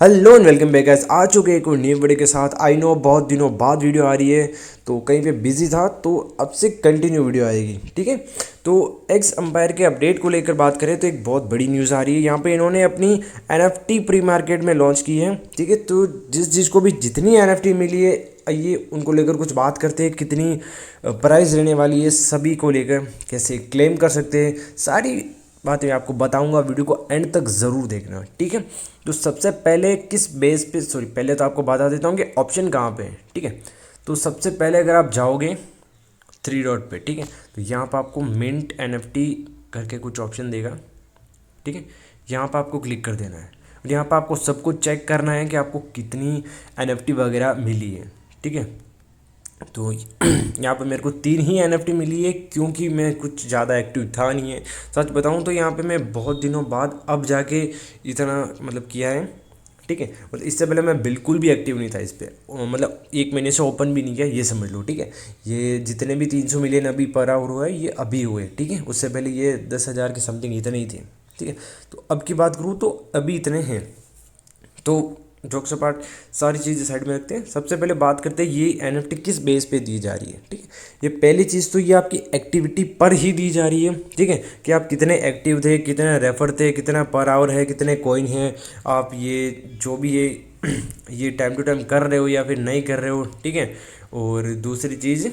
Hello and welcome back guys. आ चुके एक और न्यू वीडियो के साथ। आई नो बहुत दिनों बाद वीडियो आ रही है, तो कहीं पे बिजी था, तो अब से कंटिन्यू वीडियो आएगी। ठीक है, तो एक्स अंपायर के अपडेट को लेकर बात करें तो एक बहुत बड़ी न्यूज़ आ रही है। यहाँ पे इन्होंने अपनी एनएफटी प्री मार्केट में लॉन्च की है। ठीक है, तो जिसको भी जितनी एनएफटी मिली है, ये उनको लेकर कुछ बात करते हैं। कितनी प्राइस रहने वाली है, सभी को लेकर कैसे क्लेम कर सकते हैं, सारी बातें आपको बताऊंगा। वीडियो को एंड तक ज़रूर देखना। ठीक है, तो सबसे पहले किस बेस पे, सॉरी पहले तो आपको बता देता हूँ कि ऑप्शन कहाँ पे है। ठीक है, तो सबसे पहले अगर आप जाओगे थ्री डॉट पे, ठीक है, तो यहाँ पर आपको मिंट एनएफटी करके कुछ ऑप्शन देगा। ठीक है, यहाँ पर आपको क्लिक कर देना है और यहाँ पर आपको सब कुछ चेक करना है कि आपको कितनी एनएफटी वगैरह मिली है। ठीक है, तो यहाँ पे मेरे को 3 ही एनएफटी मिली है, क्योंकि मैं कुछ ज़्यादा एक्टिव था नहीं है। सच बताऊँ तो यहाँ पे मैं बहुत दिनों बाद अब जाके इतना मतलब किया है। ठीक है, मतलब इससे पहले मैं बिल्कुल भी एक्टिव नहीं था इस पर, मतलब 1 महीने से ओपन भी नहीं किया, ये समझ लो। ठीक है, ये जितने भी 300 मिलियन अभी पर आवर हुआ है, ये अभी हुए। ठीक है, उससे पहले ये 10,000 के समथिंग इतने ही थे। ठीक है, तो अब की बात करूँ तो अभी इतने हैं। तो जोक्स अपार्ट, सारी चीज़ें साइड में रखते हैं। सबसे पहले बात करते हैं ये एनएफटी किस बेस पे दी जा रही है। ठीक है, ये पहली चीज़ तो ये आपकी एक्टिविटी पर ही दी जा रही है। ठीक है, कि आप कितने एक्टिव थे, कितने रेफर थे, कितना पर आवर है, कितने कॉइन हैं, आप ये जो भी ये टाइम टू टाइम कर रहे हो या फिर नहीं कर रहे हो। ठीक है, और दूसरी चीज़,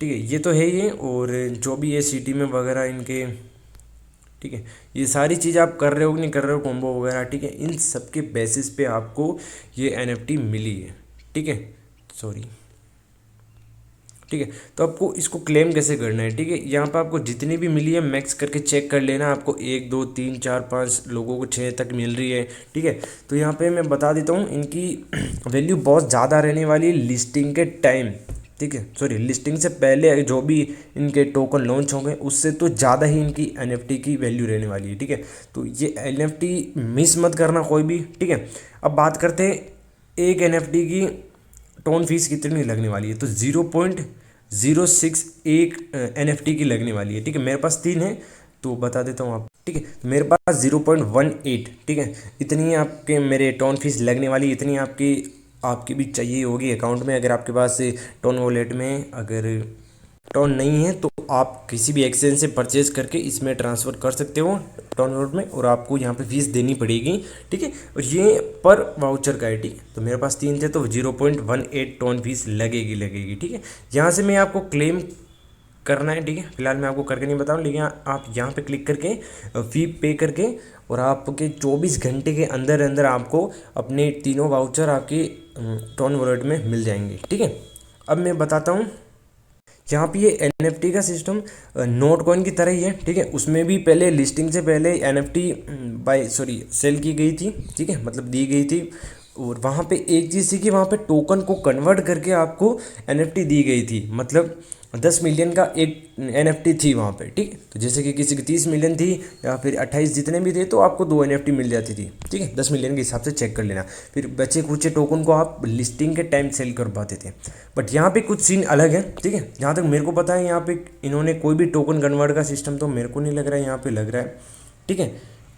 ठीक है, ये तो है ही है, और जो भी ये सिटी में वगैरह इनके, ठीक है, ये सारी चीज़ आप कर रहे हो कि नहीं कर रहे हो, कॉम्बो वगैरह। ठीक है, इन सब के बेसिस पे आपको ये एनएफटी मिली है। ठीक है, सॉरी। ठीक है, तो आपको इसको क्लेम कैसे करना है। ठीक है, यहाँ पर आपको जितनी भी मिली है मैक्स करके चेक कर लेना। आपको 1 2 3 4 5 लोगों को 6 तक मिल रही है। ठीक है, तो यहाँ पे मैं बता देता हूँ, इनकी वैल्यू बहुत ज़्यादा रहने वाली है लिस्टिंग के टाइम। ठीक है, सॉरी, लिस्टिंग से पहले जो भी इनके टोकन लॉन्च होंगे, उससे तो ज़्यादा ही इनकी एनएफटी की वैल्यू रहने वाली है। ठीक है, तो ये एनएफटी मिस मत करना कोई भी। ठीक है, अब बात करते हैं एक एनएफटी की टोन फीस कितनी लगने वाली है। तो 0.06 एक एनएफटी की लगने वाली है। ठीक है, मेरे पास 3 है तो बता देता हूँ आप। ठीक है, तो मेरे पास 0.18, ठीक है, इतनी आपके मेरे टोन फीस लगने वाली, इतनी आपकी आपकी भी चाहिए होगी अकाउंट में। अगर आपके पास टोन वॉलेट में अगर टोन नहीं है, तो आप किसी भी एक्सचेंज से परचेज करके इसमें ट्रांसफ़र कर सकते हो टोन वॉलेट में, और आपको यहाँ पे फीस देनी पड़ेगी। ठीक है, और ये पर वाउचर का है। ठीक है, तो मेरे पास 3 थे तो 0.18 टोन फीस लगेगी। ठीक है, यहाँ से मैं आपको क्लेम करना है। ठीक है, फिलहाल मैं आपको करके नहीं बताऊँ, लेकिन आप यहाँ पे क्लिक करके फी पे करके, और आपके 24 घंटे के अंदर अंदर आपको अपने तीनों वाउचर आपके टोन वॉलेट में मिल जाएंगे। ठीक है, अब मैं बताता हूँ। यहाँ पे ये एनएफटी का सिस्टम नोट कॉइन की तरह ही है। ठीक है, उसमें भी पहले लिस्टिंग से पहले एनएफटी बाय सॉरी सेल की गई थी। ठीक है, मतलब दी गई थी, और वहाँ पे एक चीज़ थी कि वहाँ पे टोकन को कन्वर्ट करके आपको एनएफटी दी गई थी। मतलब 10 मिलियन का एक एनएफटी थी वहाँ पे। ठीक है, तो जैसे कि किसी की 30 मिलियन थी या फिर 28 जितने भी थे, तो आपको 2 एनएफटी मिल जाती थी। ठीक है, 10 मिलियन के हिसाब से चेक कर लेना। फिर बचे कुचे टोकन को आप लिस्टिंग के टाइम सेल कर पाते थे। बट यहाँ पे कुछ सीन अलग है। ठीक है, जहाँ तक मेरे को पता है, यहाँ पे इन्होंने कोई भी टोकन कन्वर्ट का सिस्टम तो मेरे को नहीं लग रहा है यहाँ पे लग रहा है। ठीक है,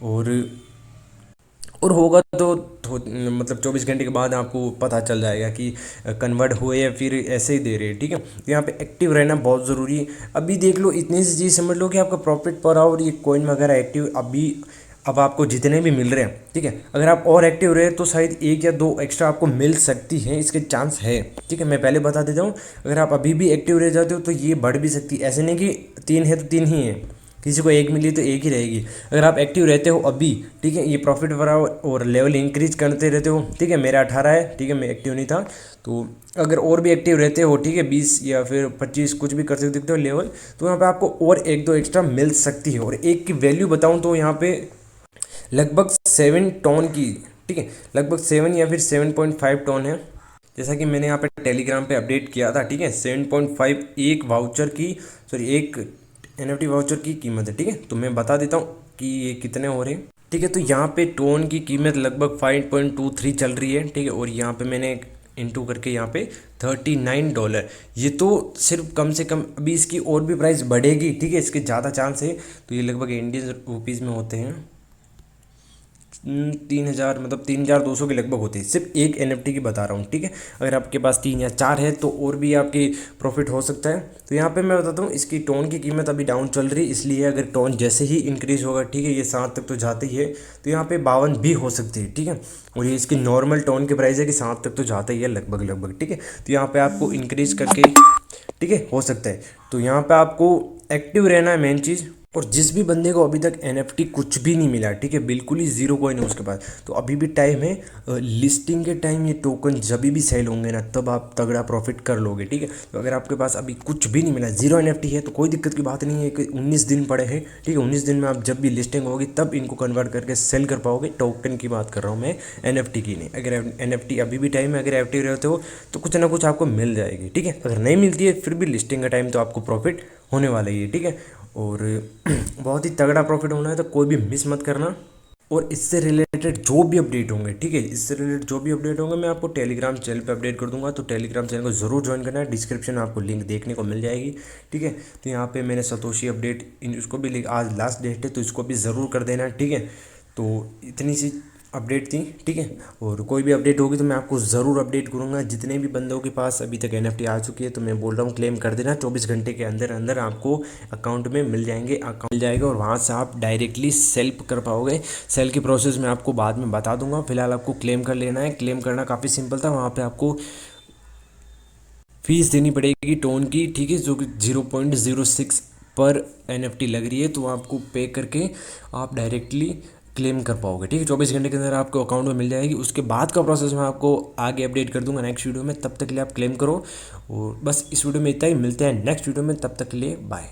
और होगा तो मतलब 24 घंटे के बाद आपको पता चल जाएगा कि कन्वर्ट हुए या फिर ऐसे ही दे रहे हैं। ठीक है, तो यहाँ पे एक्टिव रहना बहुत ज़रूरी है। अभी देख लो, इतनी सी चीज़ समझ लो कि आपका प्रॉफिट पर आवर ये कॉइन वगैरह एक्टिव अभी अब आपको जितने भी मिल रहे हैं। ठीक है, अगर आप और एक्टिव रहे तो शायद 1 या 2 एक्स्ट्रा आपको मिल सकती है, इसके चांस है। ठीक है, मैं पहले बता देता हूँ, अगर आप अभी भी एक्टिव रह जाते हो तो ये बढ़ भी सकती है। ऐसे नहीं कि 3 है तो 3 ही है, किसी को 1 मिली तो 1 ही रहेगी। अगर आप एक्टिव रहते हो अभी, ठीक है, ये प्रॉफिट बढ़ा और लेवल इंक्रीज करते रहते हो। ठीक है, मेरा 18 है। ठीक है, मैं एक्टिव नहीं था, तो अगर और भी एक्टिव रहते हो, ठीक है, 20 या फिर 25 कुछ भी कर सकते हो लेवल, तो यहाँ पे आपको और 1 2 एक्स्ट्रा मिल सकती है। और एक की वैल्यू बताऊँ तो यहाँ पे लगभग 7 टन की, ठीक है, लगभग 7 या फिर 7.5 टन है। जैसा कि मैंने यहाँ पे टेलीग्राम पे अपडेट किया था। ठीक है, 7.5 एक वाउचर की, सॉरी एक एनएफटी वाउचर की कीमत है। ठीक है, तो मैं बता देता हूँ कि ये कितने हो रहे हैं। ठीक है, तो यहाँ पे टोन की कीमत लगभग 5.23 चल रही है। ठीक है, और यहाँ पे मैंने इंटू करके यहाँ पे $39। ये तो सिर्फ कम से कम, अभी इसकी और भी प्राइस बढ़ेगी। ठीक है, इसके ज़्यादा चांस है। तो ये लगभग इंडियन रुपीज़ में होते हैं 3,000 मतलब 3,200 के लगभग होते हैं, सिर्फ एक NFT की बता रहा हूँ, ठीक है। अगर आपके पास 3 या 4 है तो और भी आपकी प्रॉफिट हो सकता है। तो यहाँ पे मैं बताता हूँ, इसकी टोन की कीमत अभी डाउन चल रही, इसलिए अगर टोन जैसे ही इंक्रीज़ होगा, ठीक है, ये 7 तक तो जाते ही है, तो यहाँ पे 52 भी हो सकती है, ठीक है। और ये इसकी नॉर्मल टोन की प्राइस है कि 7 तक तो जाता ही है लगभग लगभग, ठीक है। तो यहाँ पे आपको इंक्रीज़ करके, ठीक है, हो सकता है। तो यहाँ पे आपको एक्टिव रहना है मेन चीज़। और जिस भी बंदे को अभी तक NFT कुछ भी नहीं मिला, ठीक है, बिल्कुल ही जीरो कॉइन है उसके पास, तो अभी भी टाइम है। लिस्टिंग के टाइम ये टोकन जब भी सेल होंगे ना, तब आप तगड़ा प्रॉफिट कर लोगे, ठीक है। तो अगर आपके पास अभी कुछ भी नहीं मिला, जीरो NFT है, तो कोई दिक्कत की बात नहीं है कि 19 दिन पड़े हैं, ठीक है। 19 दिन में आप जब भी लिस्टिंग होगी तब इनको कन्वर्ट करके सेल कर पाओगे। टोकन की बात कर रहा हूँ मैं, NFT की नहीं। अगर NFT अभी भी टाइम है, अगर एक्टिव रहते हो तो कुछ ना कुछ आपको मिल जाएगी, ठीक है। अगर नहीं मिलती है फिर भी लिस्टिंग का टाइम तो आपको प्रॉफिट होने वाला ही है, ठीक है। और बहुत ही तगड़ा प्रॉफिट होना है, तो कोई भी मिस मत करना। और इससे रिलेटेड जो भी अपडेट होंगे, ठीक है, इससे रिलेटेड जो भी अपडेट होंगे मैं आपको टेलीग्राम चैनल पे अपडेट कर दूंगा। तो टेलीग्राम चैनल को ज़रूर ज्वाइन करना है, डिस्क्रिप्शन में आपको लिंक देखने को मिल जाएगी, ठीक है। तो यहाँ पे मैंने सतोशी अपडेट इसको भी आज लास्ट डेट है, तो इसको भी ज़रूर कर देना, ठीक है। तो इतनी सी अपडेट थी, ठीक है। और कोई भी अपडेट होगी तो मैं आपको ज़रूर अपडेट करूँगा। जितने भी बंदों के पास अभी तक NFT आ चुकी है, तो मैं बोल रहा हूँ क्लेम कर देना, 24 घंटे के अंदर अंदर आपको अकाउंट में मिल जाएंगे, अकाउंट मिल जाएगा, और वहाँ से आप डायरेक्टली सेल कर पाओगे। सेल की प्रोसेस मैं आपको बाद में बता दूंगा, फिलहाल आपको क्लेम कर लेना है। क्लेम करना काफ़ी सिंपल था, वहाँ पर आपको फीस देनी पड़ेगी टोन की, ठीक है, जो कि 0.06 पर NFT लग रही है। तो आपको पे करके आप डायरेक्टली क्लेम कर पाओगे, ठीक है। 24 घंटे के अंदर आपको अकाउंट में मिल जाएगी। उसके बाद का प्रोसेस मैं आपको आगे अपडेट कर दूंगा नेक्स्ट वीडियो में। तब तक के लिए आप क्लेम करो। और बस इस वीडियो में इतना ही, मिलते हैं नेक्स्ट वीडियो में, तब तक के लिए बाय।